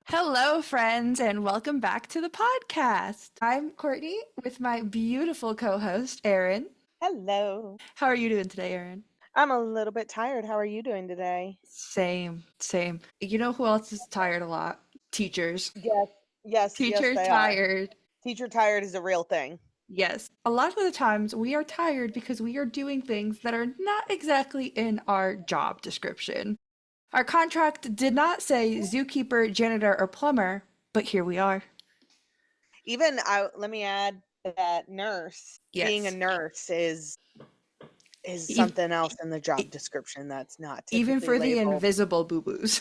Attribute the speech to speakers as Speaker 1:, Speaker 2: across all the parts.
Speaker 1: Hello, friends, and welcome back to the podcast. I'm Courtney with my beautiful co host, Erin.
Speaker 2: Hello.
Speaker 1: How are you doing today, Erin?
Speaker 2: I'm a little bit tired. How are you doing today?
Speaker 1: Same, same. You know who else is tired a lot? Teachers.
Speaker 2: Yes, yes,
Speaker 1: Teachers
Speaker 2: they are.
Speaker 1: tired.
Speaker 2: Teacher tired is a real thing.
Speaker 1: Yes. A lot of the times we are tired because we are doing things that are not exactly in our job description. Our contract did not say zookeeper, janitor, or plumber, but here we are.
Speaker 2: Even let me add that nurse, being a
Speaker 1: Yes.
Speaker 2: nurse is
Speaker 1: E-
Speaker 2: something else in the job
Speaker 1: e-
Speaker 2: description that's not
Speaker 1: even
Speaker 2: typically
Speaker 1: for the
Speaker 2: labeled.
Speaker 1: invisible boo boos.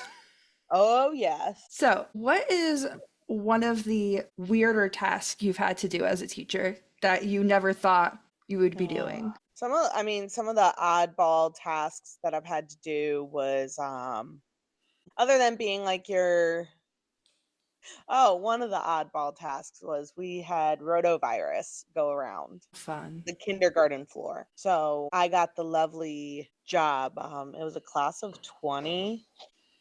Speaker 2: Oh, yes.
Speaker 1: So, what is one of the weirder tasks you've had to do as a teacher that you never thought you would be
Speaker 2: Uh,
Speaker 1: doing?
Speaker 2: some of the oddball tasks that I've had to do was other than being like your one of the oddball tasks was we had rotavirus go around
Speaker 1: Fun.
Speaker 2: the kindergarten floor. So I got the lovely job. It was a class of 20.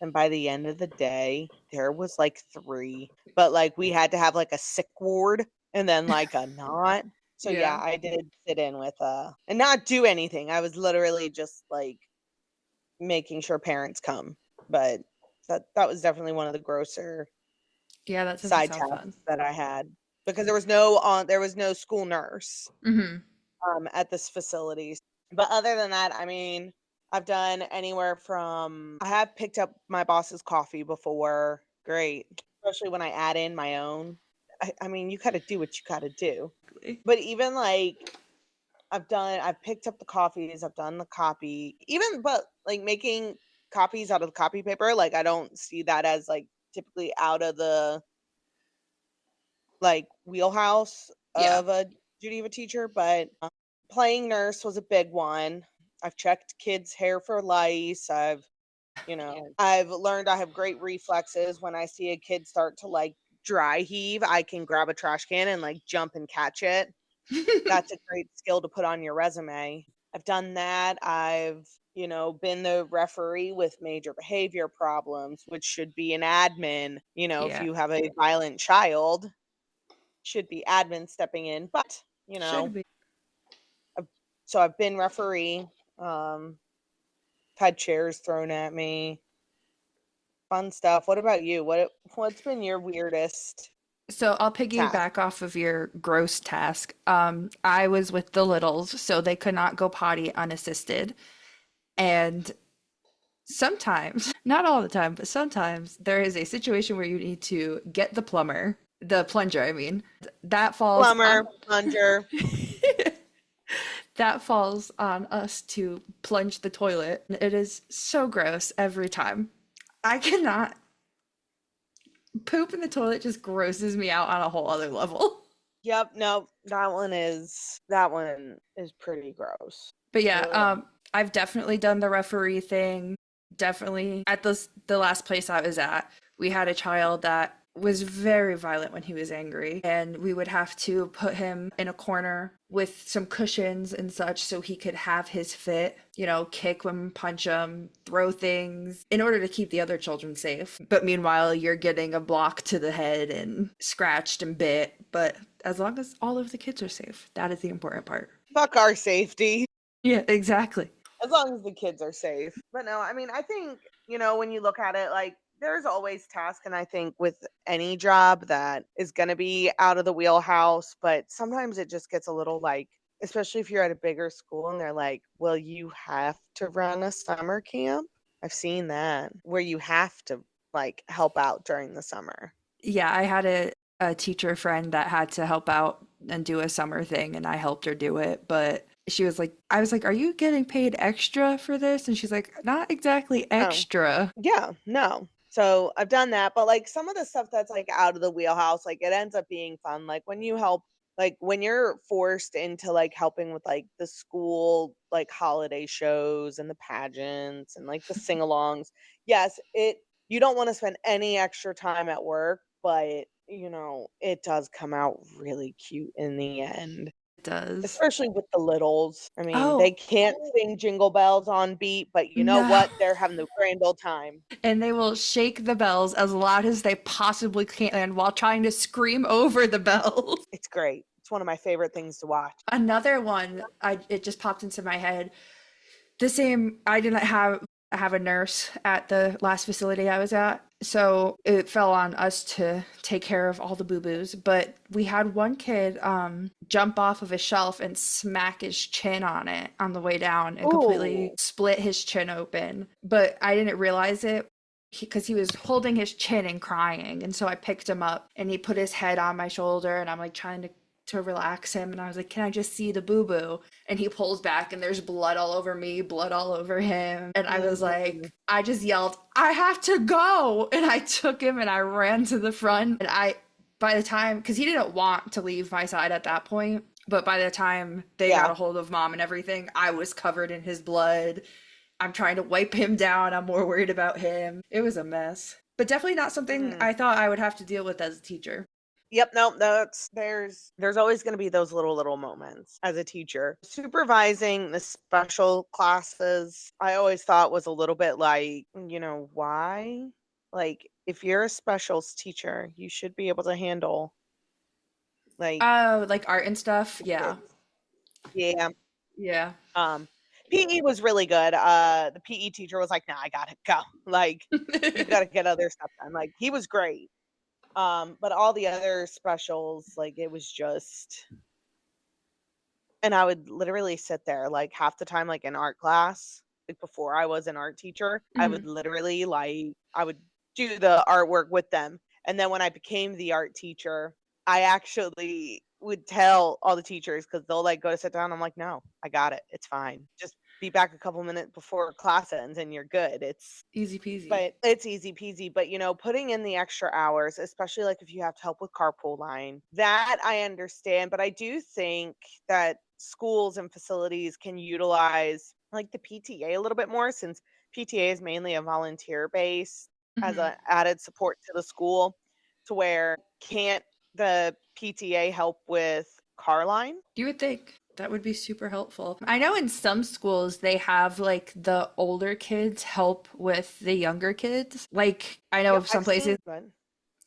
Speaker 2: And by the end of the day, there was like three, but like we had to have like a sick ward and then like a not. So yeah,
Speaker 1: Yeah.
Speaker 2: I did sit in with and not do anything. I was literally just like making sure parents come. But that was definitely one of the grosser
Speaker 1: Yeah, that doesn't
Speaker 2: side
Speaker 1: sound fun.
Speaker 2: tasks that I had because there was no school nurse
Speaker 1: Hmm.
Speaker 2: at this facility. But other than that, I mean, I've done anywhere from I have picked up my boss's coffee before. Great. Especially when I add in my own. I mean, you gotta do what you gotta do. But even like I've picked up the coffees, I've done the copy, even but like making copies out of the copy paper, like I don't see that as like typically out of the like wheelhouse
Speaker 1: Yeah.
Speaker 2: of a duty of a teacher, but playing nurse was a big one. I've checked kids' hair for lice. I've learned I have great reflexes when I see a kid start to like dry heave. I can grab a trash can and like jump and catch it. That's a great skill to put on your resume. I've done that. I've been the referee with major behavior problems, which should be an admin. If
Speaker 1: Yeah.
Speaker 2: you have a violent child, should be admin stepping in, but
Speaker 1: Should be.
Speaker 2: I've, so I've been referee, had chairs thrown at me, fun stuff. What about you? What's been your weirdest
Speaker 1: So I'll
Speaker 2: task?
Speaker 1: piggyback off of your gross task. I was with the littles, so they could not go potty unassisted. And sometimes, not all the time, but sometimes there is a situation where you need to get the plunger, I mean. That falls
Speaker 2: Plumber,
Speaker 1: on
Speaker 2: plunger.
Speaker 1: that falls on us to plunge the toilet. It is so gross every time. I cannot poop in the toilet just grosses me out on a whole other level.
Speaker 2: Yep, no, that one is pretty gross.
Speaker 1: But yeah,
Speaker 2: Ugh.
Speaker 1: I've definitely done the referee thing. Definitely at the last place I was at, we had a child that was very violent when he was angry, and we would have to put him in a corner with some cushions and such so he could have his fit, kick him, punch him, throw things in order to keep the other children safe. But meanwhile, you're getting a block to the head and scratched and bit. But as long as all of the kids are safe, that is the important part.
Speaker 2: Fuck our safety.
Speaker 1: Yeah, exactly.
Speaker 2: As long as the kids are safe. But no, I mean, I think, when you look at it, like, there's always tasks, and I think with any job that is going to be out of the wheelhouse, but sometimes it just gets a little like, especially if you're at a bigger school and they're like, well, you have to run a summer camp. I've seen that where you have to like help out during the summer.
Speaker 1: Yeah, I had a teacher friend that had to help out and do a summer thing, and I helped her do it. But she was like, I was like, "Are you getting paid extra for this?" And she's like, "Not exactly
Speaker 2: Oh,
Speaker 1: extra."
Speaker 2: yeah, no. So I've done that, but like some of the stuff that's like out of the wheelhouse, like it ends up being fun. Like when you help, like when you're forced into like helping with like the school, like holiday shows and the pageants and like the sing alongs. Yes, you don't want to spend any extra time at work, but it does come out really cute in the end.
Speaker 1: does.
Speaker 2: especially with the littles. I mean, they
Speaker 1: Oh,
Speaker 2: can't sing Jingle Bells on beat, but you know
Speaker 1: no.
Speaker 2: what? They're having the grand old time.
Speaker 1: And they will shake the bells as loud as they possibly can while trying to scream over the bells.
Speaker 2: It's great. It's one of my favorite things to watch.
Speaker 1: Another one, I it just popped into my head. The same, I didn't have a nurse at the last facility I was at, so it fell on us to take care of all the boo-boos. But we had one kid jump off of a shelf and smack his chin on it on the way down and completely
Speaker 2: Ooh,
Speaker 1: split his chin open. But I didn't realize it because he was holding his chin and crying, and so I picked him up and he put his head on my shoulder, and I'm like trying to relax him, and I was like, "Can I just see the boo boo?" And he pulls back and there's blood all over me, blood all over him. And I was
Speaker 2: mm,
Speaker 1: like, I just yelled, "I have to go." And I took him and I ran to the front. And by the time, because he didn't want to leave my side at that point, but by the time they got
Speaker 2: yeah.
Speaker 1: a hold of mom and everything, I was covered in his blood. I'm trying to wipe him down. I'm more worried about him. It was a mess. But definitely not something
Speaker 2: Mm.
Speaker 1: I thought I would have to deal with as a teacher.
Speaker 2: Yep, no, that's there's always going to be those little moments as a teacher. Supervising the special classes, I always thought was a little bit like, why? Like if you're a specials teacher, you should be able to handle like
Speaker 1: Oh, like art and stuff?
Speaker 2: the
Speaker 1: Yeah.
Speaker 2: kids. Yeah.
Speaker 1: Yeah.
Speaker 2: Um PE was really good. The PE teacher was like, "Nah, I got to go." Like you got to get other stuff done. Like he was great. But all the other specials, like it was just and I would literally sit there, like, half the time, like, in art class, like, before I was an art teacher, I would
Speaker 1: Mhm.
Speaker 2: literally, like I would do the artwork with them, and then when I became the art teacher, I actually would tell all the teachers because 'cause they'll, like, go to sit down, I'm like, "No, I got it, it's fine. Just be back a couple minutes before class ends and you're good."
Speaker 1: Easy peasy.
Speaker 2: But it's easy peasy, but, putting in the extra hours, especially, like, if you have to help with carpool line, that I understand, but I do think that schools and facilities can utilize, like, the PTA a little bit more since PTA is mainly a volunteer base as
Speaker 1: Mhm.
Speaker 2: a added support to the school to where can't the PTA help with car line?
Speaker 1: You would think that would be super helpful. I know in some schools they have like the older kids help with the younger kids. Like I know
Speaker 2: Yep,
Speaker 1: of some
Speaker 2: I've
Speaker 1: places,
Speaker 2: seen but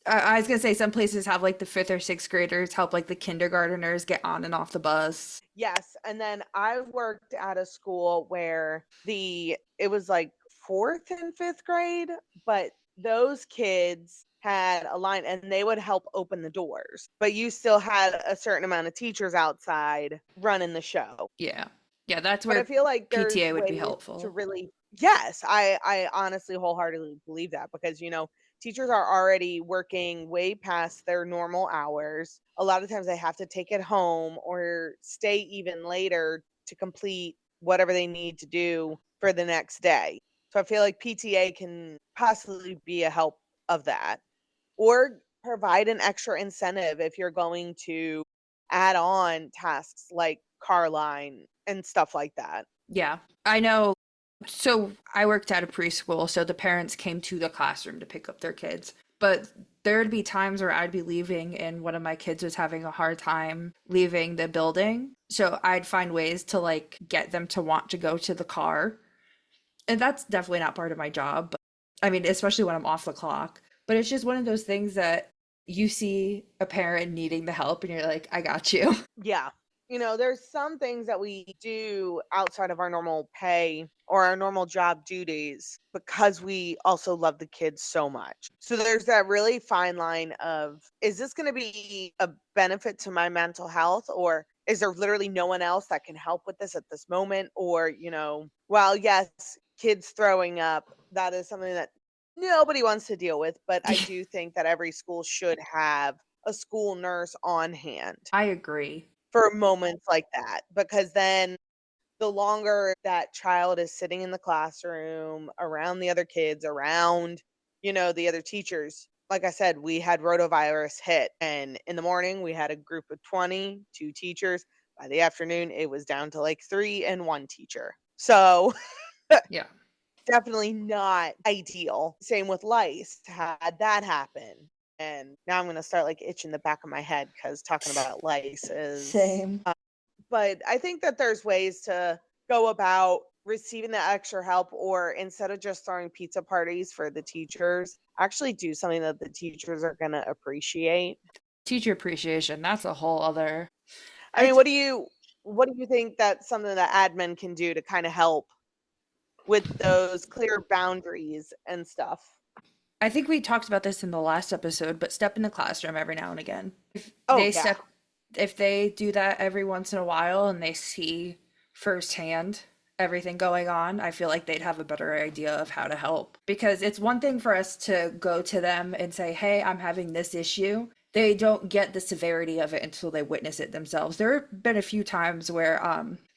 Speaker 1: I was gonna say some places have like the fifth or sixth graders help like the kindergarteners get on and off the bus.
Speaker 2: yes, and then I worked at a school where it was like 4th and 5th grade, but those kids had a line and they would help open the doors, but you still had a certain amount of teachers outside running the show.
Speaker 1: Yeah. Yeah, that's
Speaker 2: But I
Speaker 1: where
Speaker 2: feel like there's
Speaker 1: PTA would be
Speaker 2: ways to
Speaker 1: helpful.
Speaker 2: really yes, I honestly wholeheartedly believe that because, teachers are already working way past their normal hours. A lot of times they have to take it home or stay even later to complete whatever they need to do for the next day. So I feel like PTA can possibly be a help of that or provide an extra incentive if you're going to add on tasks like car line and stuff like that.
Speaker 1: Yeah. I know. So I worked at a preschool, so the parents came to the classroom to pick up their kids. But there'd be times where I'd be leaving and one of my kids was having a hard time leaving the building. So I'd find ways to like get them to want to go to the car. And that's definitely not part of my job. But, I mean, especially when I'm off the clock. But it's just one of those things that you see a parent needing the help and you're like, I got you.
Speaker 2: Yeah. There's some things that we do outside of our normal pay or our normal job duties because we also love the kids so much. So there's that really fine line of is this going to be a benefit to my mental health or is there literally no one else that can help with this at this moment? Or, while yes, kids throwing up, that is something that nobody wants to deal with. But I do think that every school should have a school nurse on hand
Speaker 1: I agree.
Speaker 2: for moments like that because then the longer that child is sitting in the classroom around the other kids, around, the other teachers. Like I said, we had rotavirus hit, and in the morning we had a group of 22 teachers. By the afternoon, it was down to like three and one teacher. So
Speaker 1: Yeah.
Speaker 2: definitely not ideal. Same with lice, had that happen. And now I'm going to start like itching the back of my head because talking about lice is
Speaker 1: Same.
Speaker 2: But I think that there's ways to go about receiving the extra help, or instead of just throwing pizza parties for the teachers, actually do something that the teachers are going to appreciate.
Speaker 1: Teacher appreciation, that's a whole other.
Speaker 2: I
Speaker 1: I
Speaker 2: mean, what do you think that something that admin can do to kind of help with those clear boundaries and stuff?
Speaker 1: I think we talked about this in the last episode, but step in the classroom every now and again.
Speaker 2: Oh
Speaker 1: They
Speaker 2: yeah.
Speaker 1: step if they do that every once in a while and they see firsthand everything going on, I feel like they'd have a better idea of how to help. Because it's one thing for us to go to them and say, "Hey, I'm having this issue." They don't get the severity of it until they witness it themselves. There have been a few times where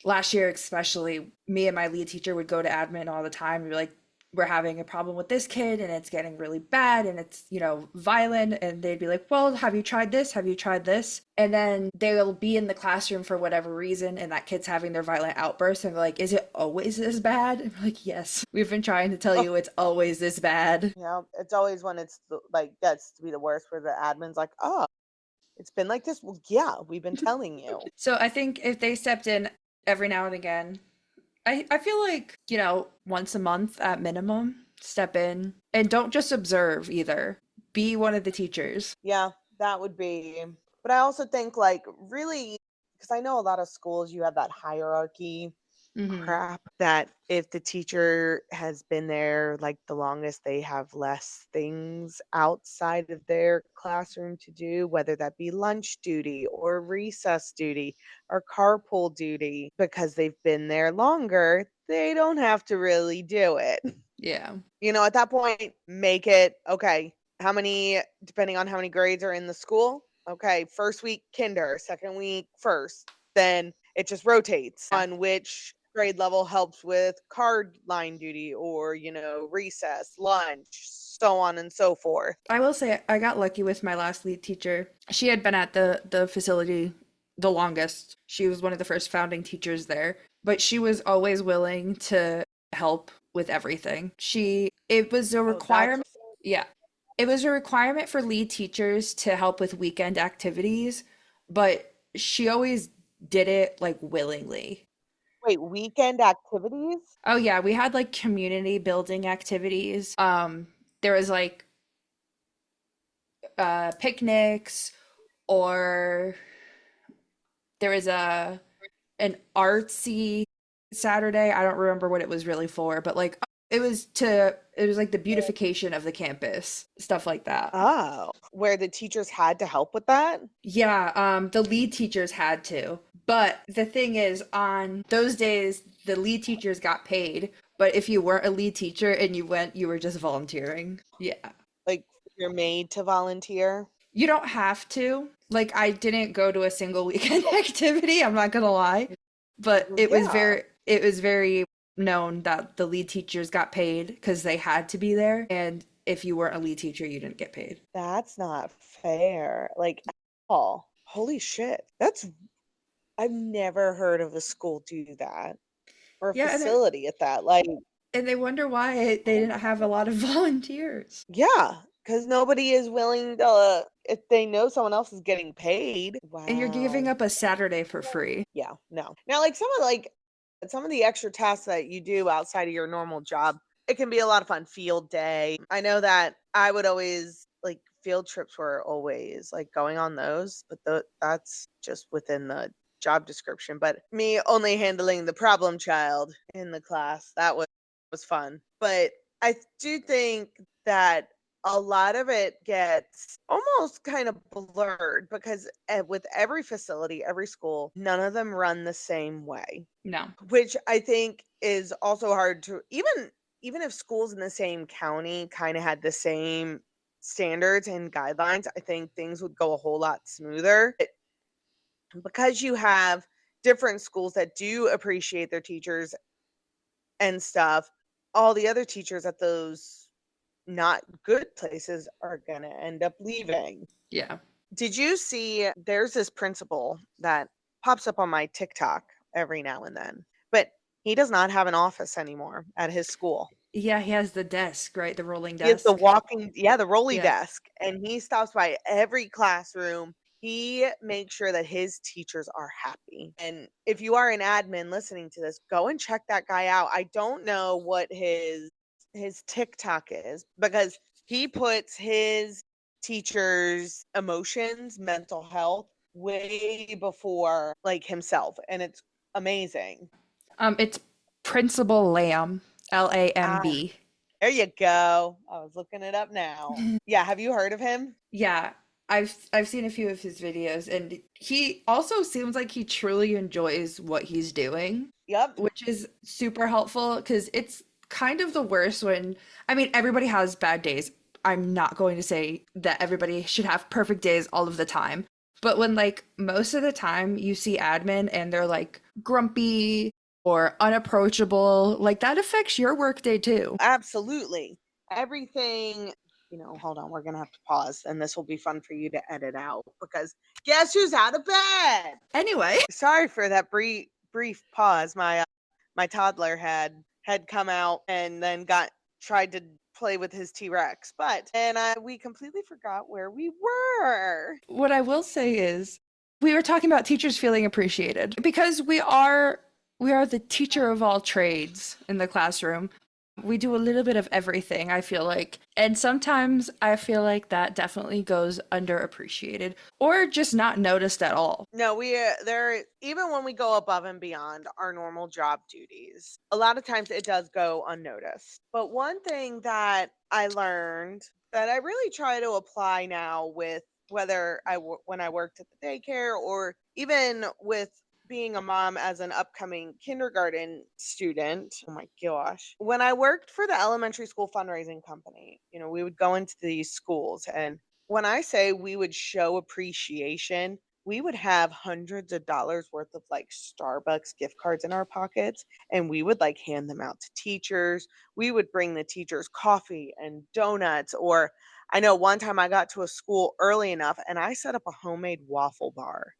Speaker 1: last year especially, me and my lead teacher would go to admin all the time and be like, we're having a problem with this kid and it's getting really bad and it's, violent. And they'd be like, well, have you tried this? Have you tried this? And then they'll be in the classroom for whatever reason and that kid's having their violent outburst and they're like, is it always this bad? And we're like, yes, we've been trying to tell
Speaker 2: Oh,
Speaker 1: you it's always this bad.
Speaker 2: yeah. It's always when it's like gets to be the worst where the admin's like, oh, it's been like this. Well, yeah, we've been telling you.
Speaker 1: So I think if they stepped in every now and again, I feel like, once a month at minimum, step in and don't just observe either. Be one of the teachers.
Speaker 2: Yeah, that would be. But I also think, like, really, because I know a lot of schools, you have that hierarchy
Speaker 1: Hmm.
Speaker 2: crap that if the teacher has been there like the longest, they have less things outside of their classroom to do, whether that be lunch duty or recess duty or carpool duty. Because they've been there longer, they don't have to really do it.
Speaker 1: Yeah.
Speaker 2: At that point, make it okay. How many, depending on how many grades are in the school? Okay, first week kinder, second week first. Then it just rotates
Speaker 1: Yeah.
Speaker 2: on which grade level helps with card line duty or, recess, lunch, so on and so forth.
Speaker 1: I will say I got lucky with my last lead teacher. She had been at the facility the longest. She was one of the first founding teachers there, but she was always willing to help with everything. It was a
Speaker 2: Oh, that's
Speaker 1: requirement. Yeah. It was a requirement for lead teachers to help with weekend activities, but she always did it like willingly.
Speaker 2: wait, weekend activities?
Speaker 1: Oh yeah, we had like community building activities. There was like picnics, or there was an artsy Saturday. I don't remember what it was really for, but like it was like the beautification of the campus, stuff like that.
Speaker 2: Oh, where the teachers had to help with that?
Speaker 1: Yeah, the lead teachers had to. But the thing is, on those days, the lead teachers got paid. But if you weren't a lead teacher and you went, you were just volunteering. Yeah.
Speaker 2: Like, you're made to volunteer?
Speaker 1: You don't have to. Like, I didn't go to a single weekend activity, I'm not gonna lie. But
Speaker 2: Yeah.
Speaker 1: it was very known that the lead teachers got paid because they had to be there. And if you weren't a lead teacher, you didn't get paid.
Speaker 2: That's not fair. Like, at all. Holy shit. I've never heard of a school do that or a
Speaker 1: Yeah,
Speaker 2: facility at that. Like,
Speaker 1: and they wonder why they didn't have a lot of volunteers.
Speaker 2: yeah, because nobody is willing to, if they know someone else is getting paid.
Speaker 1: And you're giving
Speaker 2: Wow.
Speaker 1: up a Saturday for free.
Speaker 2: Yeah, no. Now, like some of the extra tasks that you do outside of your normal job, it can be a lot of fun. Field day. I know that I would always like field trips were always like going on those, but that's just within the job description. But me only handling the problem child in the class, that was fun. But I do think that a lot of it gets almost kind of blurred because with every facility, every school, none of them run the same way,
Speaker 1: No.
Speaker 2: which I think is also hard to even if schools in the same county kind of had the same standards and guidelines, I think things would go a whole lot smoother. Because you have different schools that do appreciate their teachers and stuff, all the other teachers at those not good places are going to end up leaving.
Speaker 1: Yeah.
Speaker 2: Did you see there's this principal that pops up on my TikTok every now and then, but he does not have an office anymore at his school.
Speaker 1: Yeah, he has the desk, right? The rolling
Speaker 2: He has
Speaker 1: desk.
Speaker 2: the rolly
Speaker 1: Yeah.
Speaker 2: desk, and he stops by every classroom. He makes sure that his teachers are happy. And if you are an admin listening to this, go and check that guy out. I don't know what his TikTok is, because he puts his teachers' emotions, mental health way before like himself, and it's amazing.
Speaker 1: It's Principal Lamb,
Speaker 2: Ah,
Speaker 1: Lamb.
Speaker 2: there you go. I was looking it up now. Yeah, have you heard of him?
Speaker 1: Yeah, I've seen a few of his videos, and he also seems like he truly enjoys what he's doing,
Speaker 2: Yep.
Speaker 1: which is super helpful because it's kind of the worst when, I mean, everybody has bad days. I'm not going to say that everybody should have perfect days all of the time, but when like most of the time you see admin and they're like grumpy or unapproachable, like that affects your workday too.
Speaker 2: Absolutely. Everything, hold on, we're going to have to pause, and this will be fun for you to edit out, because guess who's out of bed?
Speaker 1: Anyway,
Speaker 2: Sorry for that brief pause. My toddler had come out and then got tried to play with his T-Rex, but and we completely forgot where we were.
Speaker 1: what I will say is we were talking about teachers feeling appreciated because we are the teacher of all trades in the classroom. We do a little bit of everything, I feel like. And sometimes I feel like that definitely goes underappreciated or just not noticed at all.
Speaker 2: No, we there even when we go above and beyond our normal job duties, a lot of times it does go unnoticed. But one thing that I learned that I really try to apply now, with whether when I worked at the daycare, or even with being a mom as an upcoming kindergarten student. Oh my gosh. When I worked for the elementary school fundraising company, we would go into these schools, and when I say we would show appreciation, we would have hundreds of dollars worth of like Starbucks gift cards in our pockets, and we would like hand them out to teachers. We would bring the teachers coffee and donuts. Or I know one time I got to a school early enough and I set up a homemade waffle bar,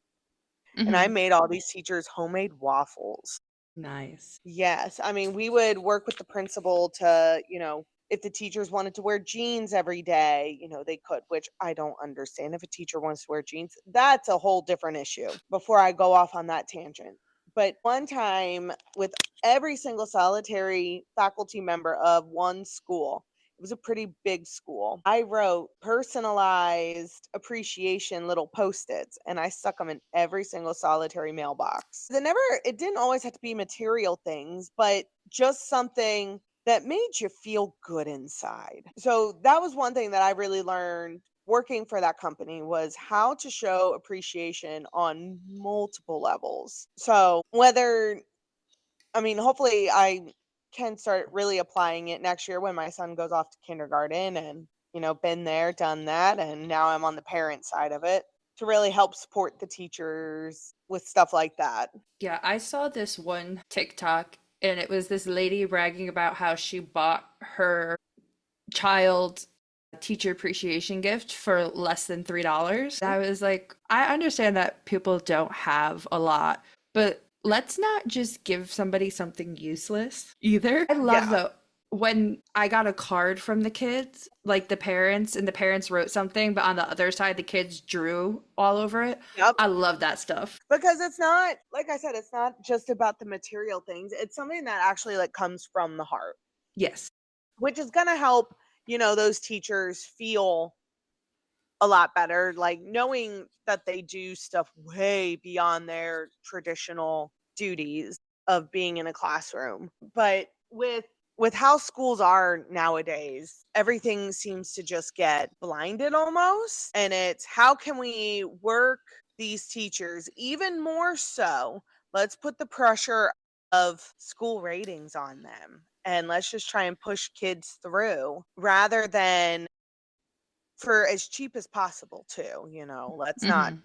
Speaker 2: and I
Speaker 1: Hmm.
Speaker 2: made all these teachers homemade waffles.
Speaker 1: Nice.
Speaker 2: Yes. I mean, we would work with the principal to, if the teachers wanted to wear jeans every day, they could, which I don't understand. If a teacher wants to wear jeans, that's a whole different issue, before I go off on that tangent. But one time, with every single solitary faculty member of one school, it was a pretty big school, I wrote personalized appreciation little post-its, and I stuck them in every single solitary mailbox. It didn't always have to be material things, but just something that made you feel good inside. So that was one thing that I really learned working for that company, was how to show appreciation on multiple levels. So hopefully I can start really applying it next year when my son goes off to kindergarten, and, been there, done that. And now I'm on the parent side of it to really help support the teachers with stuff like that.
Speaker 1: Yeah, I saw this one TikTok and it was this lady bragging about how she bought her child teacher appreciation gift for less than $3. I was like, I understand that people don't have a lot, but let's not just give somebody something useless either. I love
Speaker 2: Yeah.
Speaker 1: though when I got a card from the kids, like the parents, and the parents wrote something, but on the other side the kids drew all over it.
Speaker 2: Yep.
Speaker 1: I love that stuff.
Speaker 2: Because it's not, like I said, it's not just about the material things. It's something that actually like comes from the heart,
Speaker 1: Yes.
Speaker 2: which is going to help, those teachers feel a lot better, like knowing that they do stuff way beyond their traditional duties of being in a classroom. But with how schools are nowadays, everything seems to just get blinded almost, and it's how can we work these teachers even more so? Let's put the pressure of school ratings on them, and let's just try and push kids through, rather than for as cheap as possible too. Let's not
Speaker 1: Hmm.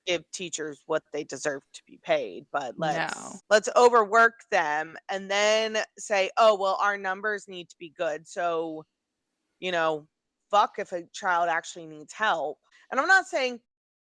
Speaker 2: give teachers what they deserve to be paid, but
Speaker 1: No.
Speaker 2: let's overwork them and then say, oh well, our numbers need to be good, so you know fuck if a child actually needs help. And I'm not saying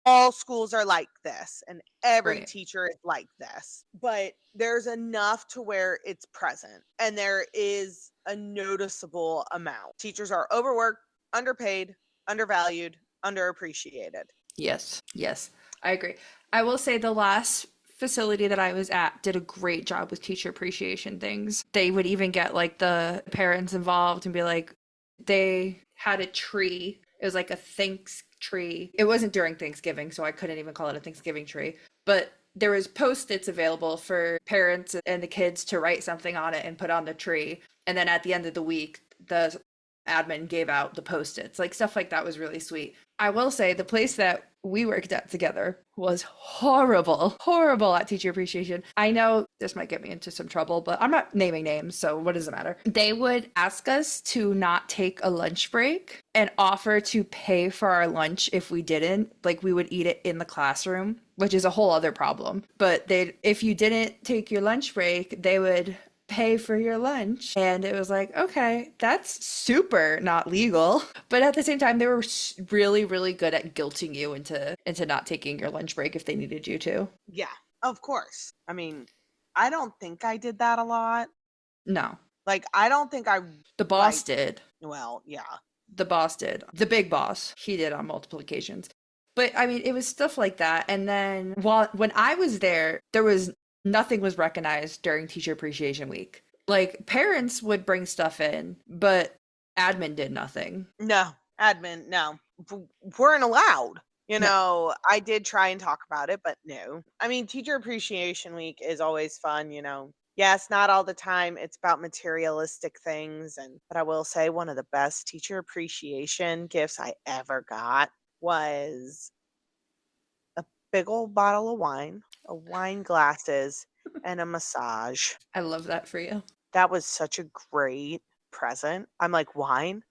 Speaker 2: all schools are like this and every
Speaker 1: Right.
Speaker 2: teacher is like this, but there's enough to where it's present, and there is a noticeable amount. Teachers are overworked, underpaid, undervalued, underappreciated.
Speaker 1: Yes. Yes. I agree. I will say the last facility that I was at did a great job with teacher appreciation things. They would even get like the parents involved and be like, they had a tree. It was like a thanks tree. It wasn't during Thanksgiving, so I couldn't even call it a Thanksgiving tree. But there was post-its available for parents and the kids to write something on it and put on the tree. And then at the end of the week, the admin gave out the post-its. Like stuff like that was really sweet. I will say the place that we worked at together was horrible, horrible at teacher appreciation. I know this might get me into some trouble, but I'm not naming names, so what does it matter? They would ask us to not take a lunch break and offer to pay for our lunch if we didn't. Like we would eat it in the classroom, which is a whole other problem. But they, if you didn't take your lunch break, they would pay for your lunch. And it was like, okay, that's super not legal. But at the same time, they were really, really good at guilting you into not taking your lunch break if they needed you to.
Speaker 2: Yeah, of course. I mean, I don't think I did that a lot.
Speaker 1: No,
Speaker 2: Like, I don't think I,
Speaker 1: the boss
Speaker 2: like,
Speaker 1: did.
Speaker 2: well, yeah.
Speaker 1: The boss did. The big boss. He did on multiple occasions. But I mean, it was stuff like that. And then when I was there was nothing was recognized during Teacher Appreciation Week. Like parents would bring stuff in, but admin did nothing.
Speaker 2: No, admin, no. Weren't allowed. You
Speaker 1: No.
Speaker 2: know, I did try and talk about it, but no. I mean, Teacher Appreciation Week is always fun, you know. Yes, not all the time. It's about materialistic things. And, but I will say one of the best teacher appreciation gifts I ever got was a big old bottle of wine, a wine glasses, and a massage.
Speaker 1: I love that for you.
Speaker 2: That was such a great present. I'm like, wine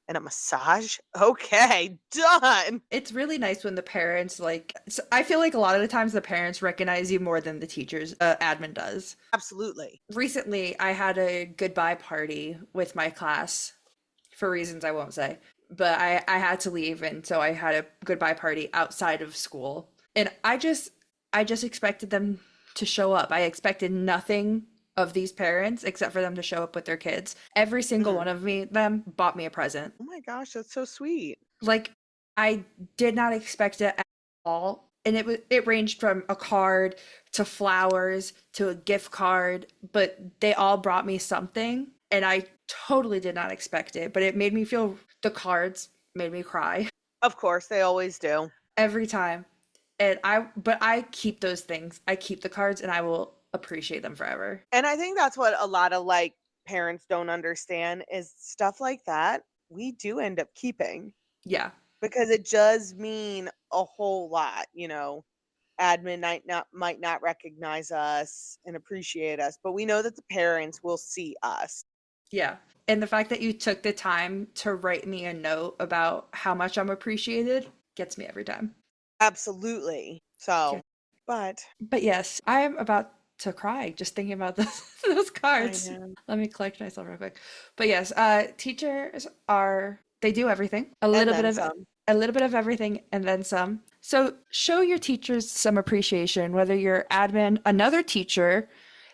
Speaker 2: and a massage? Okay, done.
Speaker 1: It's really nice when the parents like so I feel like a lot of the times the parents recognize you more than the teachers admin does.
Speaker 2: Absolutely.
Speaker 1: Recently, I had a goodbye party with my class for reasons I won't say. But I had to leave and so I had a goodbye party outside of school. And I just expected them to show up. I expected nothing of these parents except for them to show up with their kids. Every single
Speaker 2: Mhm.
Speaker 1: one of them bought me a present.
Speaker 2: Oh my gosh, that's so sweet.
Speaker 1: Like I did not expect it at all. And it ranged from a card to flowers to a gift card, but they all brought me something and I totally did not expect it, but it made me feel the cards made me cry
Speaker 2: Of course, they always do.
Speaker 1: every time. And I keep those things. I keep the cards and I will appreciate them forever.
Speaker 2: And I think that's what a lot of like parents don't understand is stuff like that we do end up keeping
Speaker 1: Yeah.
Speaker 2: because it does mean a whole lot, you know. Admin might not recognize us and appreciate us, but we know that the parents will see us.
Speaker 1: Yeah. And the fact that you took the time to write me a note about how much I'm appreciated gets me every time.
Speaker 2: Absolutely.
Speaker 1: Yeah.
Speaker 2: So, but
Speaker 1: But yes, I am about to cry just thinking about those
Speaker 2: I
Speaker 1: cards.
Speaker 2: know.
Speaker 1: Let me collect myself real quick. But yes, teachers are they do everything.
Speaker 2: And then some.
Speaker 1: A little bit of everything and then some. So show your teachers some appreciation, whether you're admin, another teacher.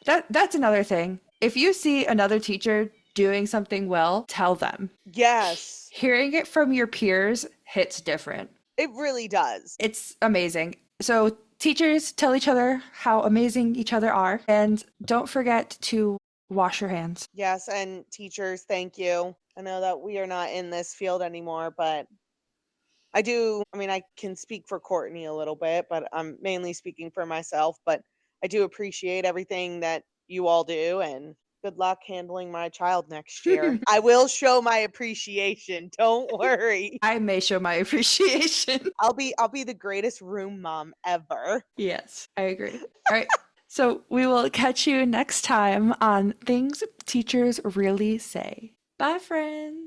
Speaker 1: That's another thing. If you see another teacher doing something well, tell them.
Speaker 2: Yes,
Speaker 1: Hearing it from your peers hits different.
Speaker 2: it really does.
Speaker 1: It's amazing. So, teachers tell each other how amazing each other are. And don't forget to wash your hands.
Speaker 2: Yes, and teachers, thank you. I know that we are not in this field anymore, but I mean, I can speak for Courtney a little bit, but I'm mainly speaking for myself, but I do appreciate everything that you all do and good luck handling my child next year. I will show my appreciation, don't worry.
Speaker 1: I may show my appreciation.
Speaker 2: I'll be the greatest room mom ever.
Speaker 1: Yes, I agree. All right. So, we will catch you next time on Things Teachers Really Say. Bye, friends.